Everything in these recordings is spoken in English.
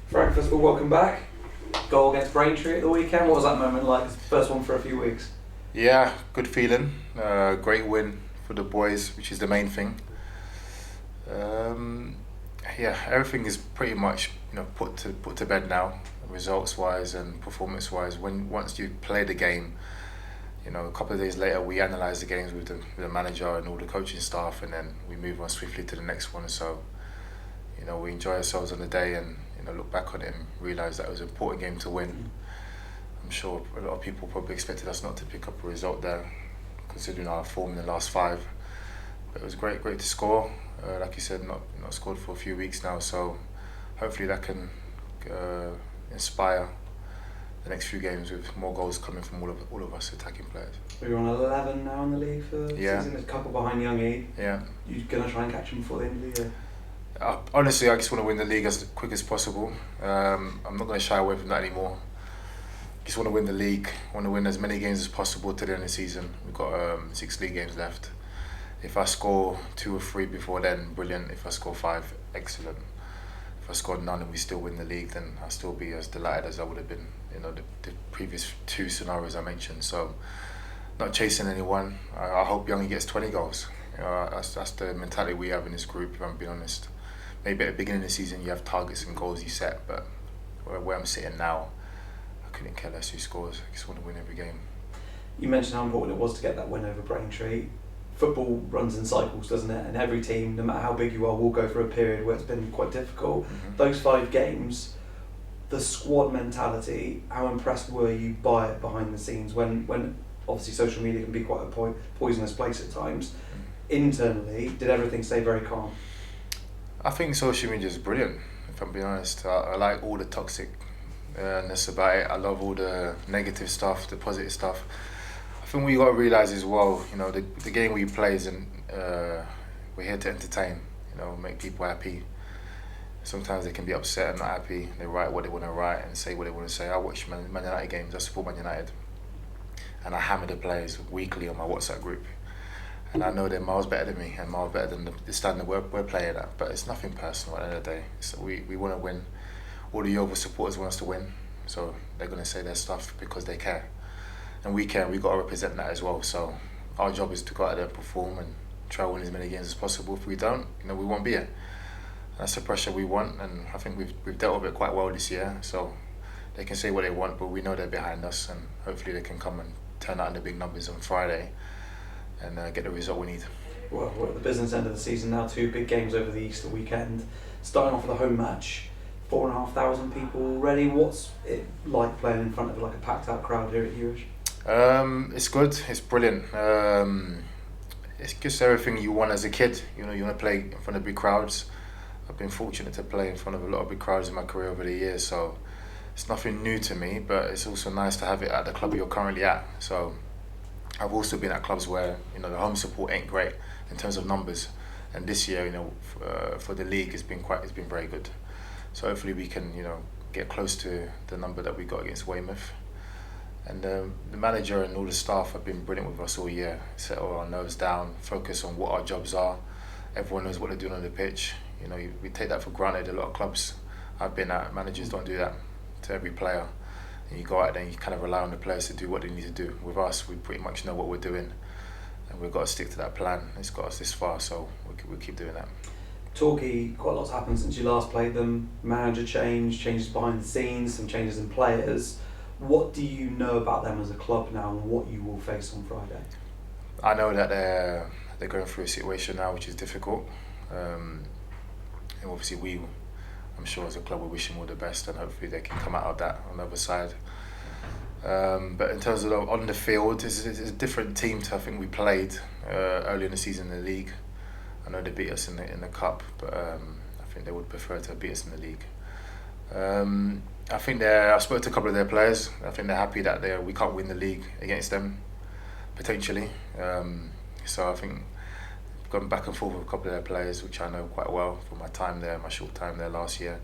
Frank, first of all, welcome back. Goal against Braintree at the weekend. What was that moment like? It's the first one for a few weeks. Yeah, good feeling. Great win for the boys, which is the main thing. Yeah, everything is pretty much put to bed now, results wise and performance wise. Once you play the game, a couple of days later we analyse the games with the manager and all the coaching staff, and then we move on swiftly to the next one. So we enjoy ourselves on the day and look back on it and realise that it was an important game to win. I'm sure a lot of people probably expected us not to pick up a result there, considering our form in the last five. But it was great to score. Like you said, not scored for a few weeks now, so hopefully that can inspire the next few games with more goals coming from all of us attacking players. We're on 11 now in the league for the season. There's a couple behind Young E. Yeah. You're going to try and catch them before the end of the year? Honestly, I just want to win the league as quick as possible. I'm not going to shy away from that anymore. Just want to win the league. Want to win as many games as possible to the end of the season. We've got 6 league games left. If I score 2 or 3 before then, brilliant. If I score 5, excellent. If I score none and we still win the league, then I'll still be as delighted as I would have been. The previous 2 scenarios I mentioned. So, not chasing anyone. I hope Youngie gets 20 goals. That's the mentality we have in this group, if I'm being honest. Maybe at the beginning of the season you have targets and goals you set, but where I'm sitting now, I couldn't care less who scores. I just want to win every game. You mentioned how important it was to get that win over Braintree. Football runs in cycles, doesn't it? And every team, no matter how big you are, will go through a period where it's been quite difficult. Mm-hmm. Those 5 games, the squad mentality, how impressed were you by it behind the scenes when obviously social media can be quite a poisonous place at times? Internally, did everything stay very calm? I think social media is brilliant, if I'm being honest. I like all the toxicness about it. I love all the negative stuff, the positive stuff. I think what you got to realise as well, the game we play is we're here to entertain, make people happy. Sometimes they can be upset and not happy. They write what they want to write and say what they want to say. I watch Man United games, I support Man United. And I hammer the players weekly on my WhatsApp group. And I know they're miles better than me and miles better than the standard we're playing at. But it's nothing personal at the end of the day. So we want to win. All the Yeovil supporters want us to win. So they're going to say their stuff because they care. And we care. We've got to represent that as well. So our job is to go out there and perform and try to win as many games as possible. If we don't, we won't be here. And that's the pressure we want. And I think we've dealt with it quite well this year. So they can say what they want, but we know they're behind us. And hopefully they can come and turn out in the big numbers on Friday and get the result we need. Well, we're at the business end of the season now. 2 big games over the Easter weekend. Starting off with a home match, 4,500 people already. What's it like playing in front of a packed out crowd here at Ewers? It's good. It's brilliant. It's just everything you want as a kid. You want to play in front of big crowds. I've been fortunate to play in front of a lot of big crowds in my career over the years, so it's nothing new to me. But it's also nice to have it at the club you're currently at. So I've also been at clubs where the home support ain't great in terms of numbers, and this year for the league it's been very good. So hopefully we can get close to the number that we got against Weymouth. And the manager and all the staff have been brilliant with us all year. Set all our nerves down, focus on what our jobs are. Everyone knows what they're doing on the pitch. We take that for granted. A lot of clubs I've been at, managers don't do that to every player. And you go out there and you kind of rely on the players to do what they need to do. With us, we pretty much know what we're doing, and we've got to stick to that plan. It's got us this far, so we'll keep doing that. Torquay, quite a lot's happened since you last played them. Manager changes behind the scenes, some changes in players. What do you know about them as a club now and what you will face on Friday? I know that they're going through a situation now which is difficult. And obviously I'm sure as a club we wish them all the best, and hopefully they can come out of that on the other side. But in terms of on the field, it's a different team to I think we played early in the season in the league. I know they beat us in the cup, but I think they would prefer to beat us in the league. I think I spoke to a couple of their players. I think they're happy that we can't win the league against them, potentially. So I think I've gone back and forth with a couple of their players, which I know quite well from my short time there last year.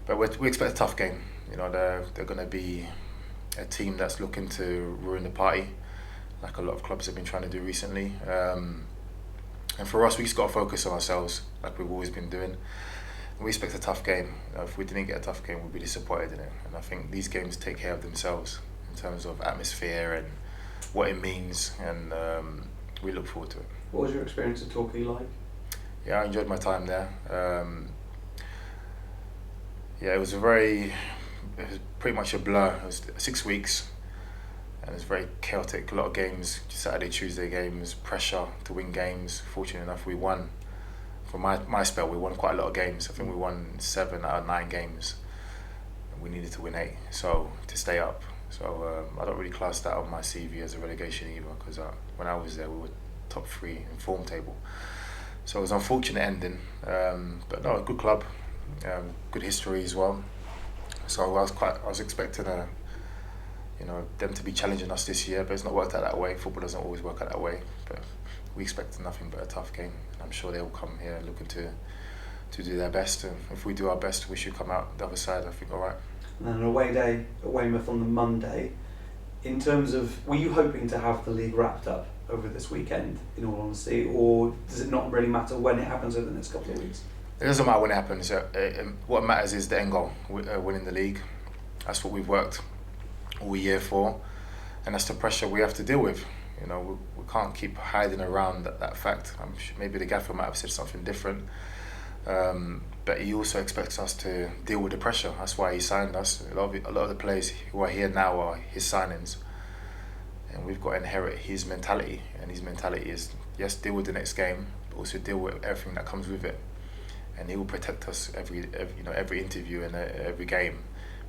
But we expect a tough game. They're going to be a team that's looking to ruin the party, like a lot of clubs have been trying to do recently. And for us, we just got to focus on ourselves, like we've always been doing. We expect a tough game. If we didn't get a tough game, we'd be disappointed in it. And I think these games take care of themselves in terms of atmosphere and what it means, and we look forward to it. What was your experience at Torquay like? Yeah, I enjoyed my time there. It was pretty much a blur. It was 6 weeks, and it was very chaotic. A lot of games, Saturday, Tuesday games, pressure to win games. Fortunate enough, we won. For my spell, we won quite a lot of games. I think we won 7 out of 9 games. And we needed to win 8, so to stay up. So I don't really class that on my CV as a relegation either, because when I was there, we were top 3 in form table. So it was an unfortunate ending, but no, a good club, good history as well. So I was expecting them to be challenging us this year, but it's not worked out that way. Football doesn't always work out that way, but we expect nothing but a tough game. And I'm sure they'll come here looking to do their best, and if we do our best, we should come out the other side, I think, all right. And then an away day at Weymouth on the Monday. In terms of, were you hoping to have the league wrapped up over this weekend, in all honesty, or does it not really matter when it happens over the next couple of weeks? It doesn't matter when it happens. What matters is the end goal, winning the league. That's what we've worked all year for, and that's the pressure we have to deal with. We can't keep hiding around that fact. I'm sure maybe the gaffer might have said something different, but he also expects us to deal with the pressure. That's why he signed us. A lot of the players who are here now are his signings, and we've got to inherit his mentality. And his mentality is, yes, deal with the next game, but also deal with everything that comes with it. And he will protect us every interview and every game.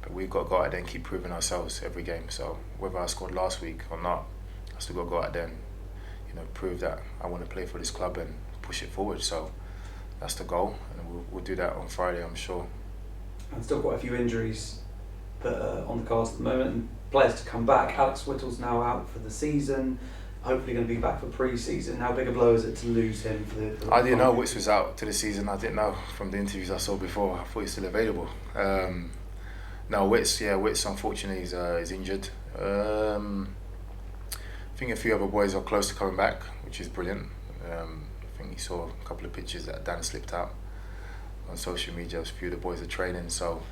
But we've got to go out there and keep proving ourselves every game. So whether I scored last week or not, I still got to go out there and prove that I want to play for this club and push it forward. So that's the goal, and we'll do that on Friday, I'm sure. And still quite a few injuries that are on the cards at the moment, and players to come back. Alex Whittle's now out for the season, hopefully going to be back for pre-season. How big a blow is it to lose him for the I didn't know Witts was out to the season. I didn't know from the interviews I saw before. I thought he's still available. No, Witts unfortunately is injured. I think a few other boys are close to coming back, which is brilliant. I think you saw a couple of pictures that Dan slipped out on social media. A few of the boys are training, so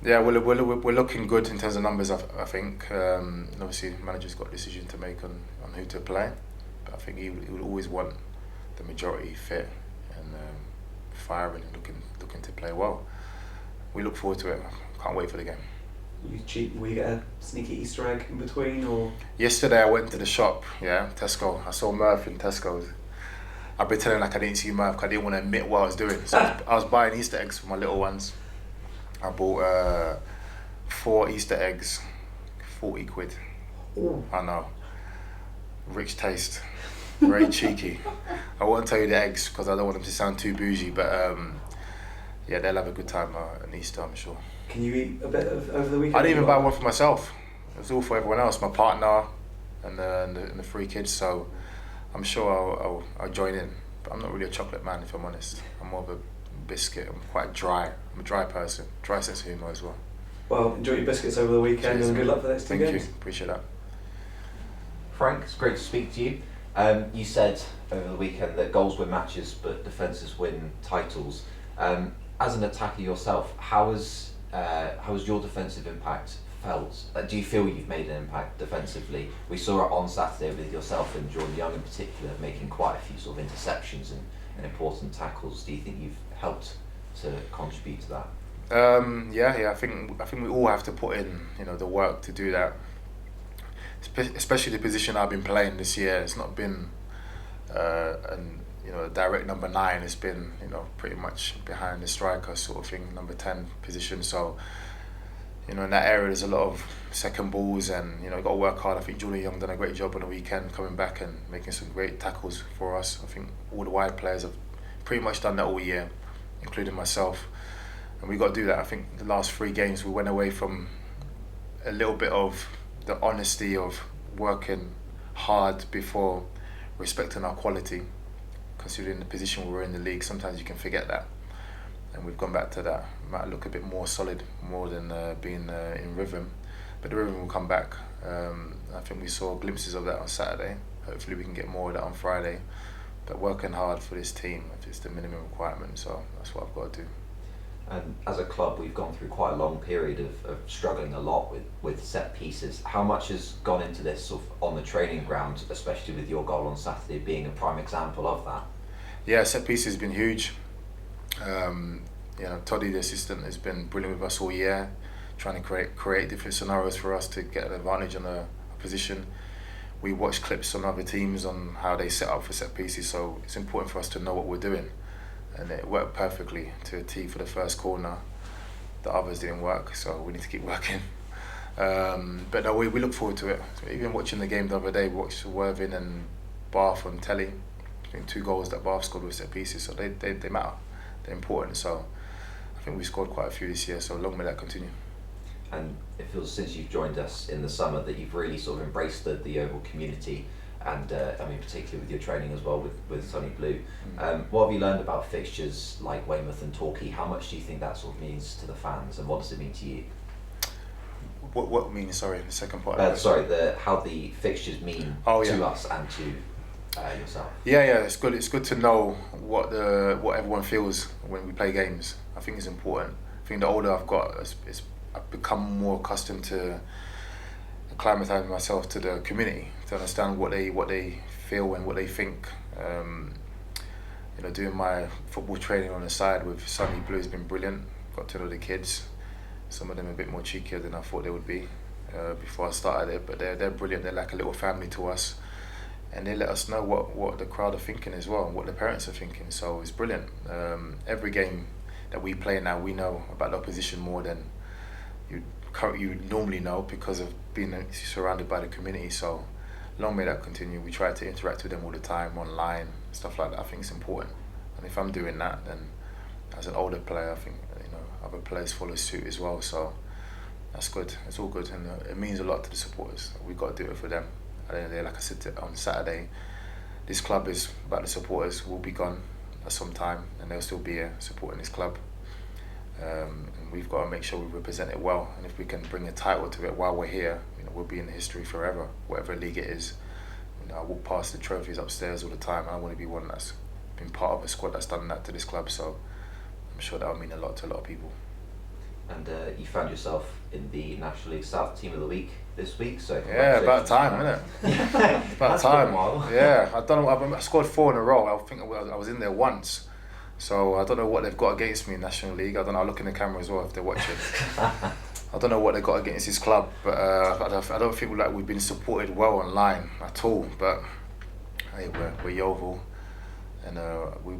yeah, we're looking good in terms of numbers. I think obviously the manager's got a decision to make on who to play, but I think he would always want the majority fit and firing and looking to play well. We look forward to it. Can't wait for the game. Will you get a sneaky Easter egg in between, or? Yesterday I went to the shop, Tesco. I saw Murph in Tesco's. I've been telling like I didn't see Murph because I didn't want to admit what I was doing. So I was buying Easter eggs for my little ones. I bought 4 Easter eggs, 40 quid. Ooh. I know. Rich taste. Very cheeky. I won't tell you the eggs because I don't want them to sound too bougie, but they'll have a good time on Easter, I'm sure. Can you eat a bit over the weekend? I didn't even buy one for myself. It was all for everyone else, my partner and the 3 kids, so I'm sure I'll join in. But I'm not really a chocolate man, if I'm honest. I'm more of a biscuit. I'm quite dry. I'm a dry person. Dry sense of humour as well. Well, enjoy your biscuits over the weekend. Cheers, and good luck for the next 2 games. Thank you. Appreciate that. Frank, it's great to speak to you. You said over the weekend that goals win matches, but defences win titles. As an attacker yourself, how has your defensive impact felt? Do you feel you've made an impact defensively? We saw it on Saturday with yourself and Jordan Young in particular, making quite a few sort of interceptions and important tackles. Do you think you've helped to contribute to that? I think we all have to put in the work to do that. Especially the position I've been playing this year. It's not been a direct number 9. It's been pretty much behind the striker sort of thing, number 10 position. So in that area there's a lot of second balls, and you've got to work hard. I think Jordan Young done a great job on the weekend coming back and making some great tackles for us. I think all the wide players have pretty much done that all year, including myself, and we got to do that. I think the last 3 games we went away from a little bit of the honesty of working hard before respecting our quality. Considering the position we're in the league, sometimes you can forget that, and we've gone back to that. Might look a bit more solid, more than being in rhythm, but the rhythm will come back. I think we saw glimpses of that on Saturday. Hopefully we can get more of that on Friday. but working hard for this team is the minimum requirement. So that's what I've got to do. And as a club, we've gone through quite a long period of struggling a lot with set pieces. How much has gone into this sort of on the training ground, especially with your goal on Saturday being a prime example of that? Yeah, set pieces has been huge. Toddy, the assistant, has been brilliant with us all year, trying to create different scenarios for us to get an advantage on a position. We watch clips on other teams on how they set up for set pieces, so it's important for us to know what we're doing. And it worked perfectly to a T for the first corner. The others didn't work, so we need to keep working. But no, we look forward to it. So even watching the game the other day, we watched Worthing and Bath on telly. I think 2 goals that Bath scored with set pieces, so they matter. They're important. So I think we scored quite a few this year, so long may that continue. And it feels since you've joined us in the summer that you've really sort of embraced the Oval community, and particularly with your training as well with Sunny Blue. What have you learned about fixtures like Weymouth and Torquay? How much do you think that sort of means to the fans, and what does it mean to you? What means? Sorry, the second part. How the fixtures mean to us and to yourself. Yeah, it's good. It's good to know what everyone feels when we play games. I think it's important. I think the older I've got, I've become more accustomed to acclimatising myself to the community, to understand what they feel and what they think. Doing my football training on the side with Sunny Blue has been brilliant. Got to know the kids. Some of them a bit more cheekier than I thought they would be before I started it, but they're brilliant. They're like a little family to us, and they let us know what the crowd are thinking as well, and what the parents are thinking. So it's brilliant. Every game that we play now, we know about the opposition more than you normally know because of being surrounded by the community. So long may that continue. We try to interact with them all the time, online, stuff like that. I think it's important, and if I'm doing that, then as an older player, I think other players follow suit as well. So that's good. It's all good, and it means a lot to the supporters. We've got to do it for them. At the end of the day, like I said on Saturday, this club is about the supporters. We'll be gone at some time, and they'll still be here supporting this club. And we've got to make sure we represent it well. And if we can bring a title to it while we're here, we'll be in the history forever, whatever league it is. I walk past the trophies upstairs all the time, and I want to be one that's been part of a squad that's done that to this club. So I'm sure that'll mean a lot to a lot of people. And you found yourself in the National League South Team of the Week this week, so yeah, about time, isn't it? About time. Yeah, I don't know. I scored 4 in a row. I think I was in there once, so I don't know what they've got against me in National League. I don't know. I'll look in the camera as well if they're watching. I don't know what they got against this club, but I don't feel like we've been supported well online at all. But hey, we're Yeovil, and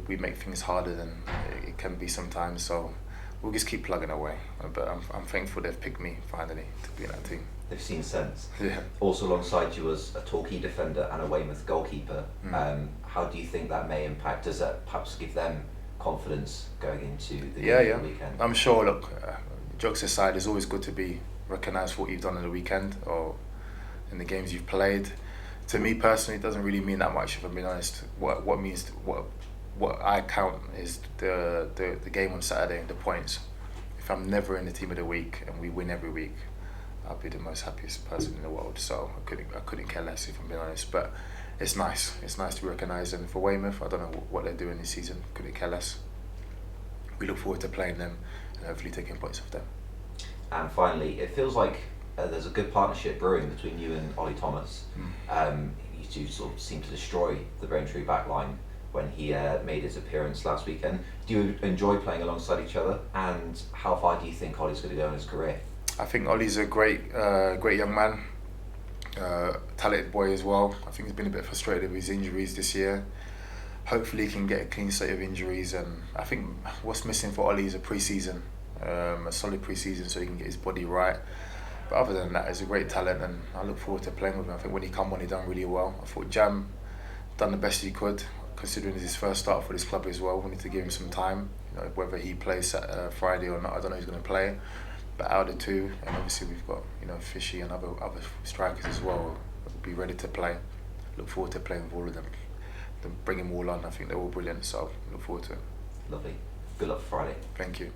we make things harder than it can be sometimes. So we'll just keep plugging away. But I'm thankful they've picked me finally to be in that team. They've seen sense. Yeah. Also alongside you was a Torquay defender and a Weymouth goalkeeper. How do you think that may impact? Does that perhaps give them confidence going into the game of the weekend? I'm sure. Look, jokes aside, it's always good to be recognised for what you've done on the weekend or in the games you've played. To me personally, it doesn't really mean that much, if I'm being honest. What I count is the game on Saturday, the points. If I'm never in the team of the week and we win every week, I'll be the most happiest person in the world. So I couldn't care less, if I'm being honest. But it's nice. It's nice to be recognised. And for Weymouth, I don't know what they're doing this season. Couldn't care less. We look forward to playing them and hopefully taking points off them. And finally, it feels like there's a good partnership brewing between you and Ollie Thomas. You two sort of seem to destroy the Braintree backline when he made his appearance last weekend. Do you enjoy playing alongside each other? And how far do you think Ollie's going to go in his career? I think Ollie's a great young man, talented boy as well. I think he's been a bit frustrated with his injuries this year. Hopefully he can get a clean slate of injuries, and I think what's missing for Ollie is a pre-season, a solid pre-season, so he can get his body right. But other than that, he's a great talent, and I look forward to playing with him. I think when he come on, he done really well. I thought Jam done the best he could, considering it's his first start for this club as well. We need to give him some time. Whether he plays Friday or not, I don't know who's going to play. But out of the two, and obviously we've got Fishy and other strikers as well, we'll be ready to play. Look forward to playing with all of them. Bring them all on. I think they're all brilliant, so look forward to it. Lovely. Good luck for Friday. Thank you.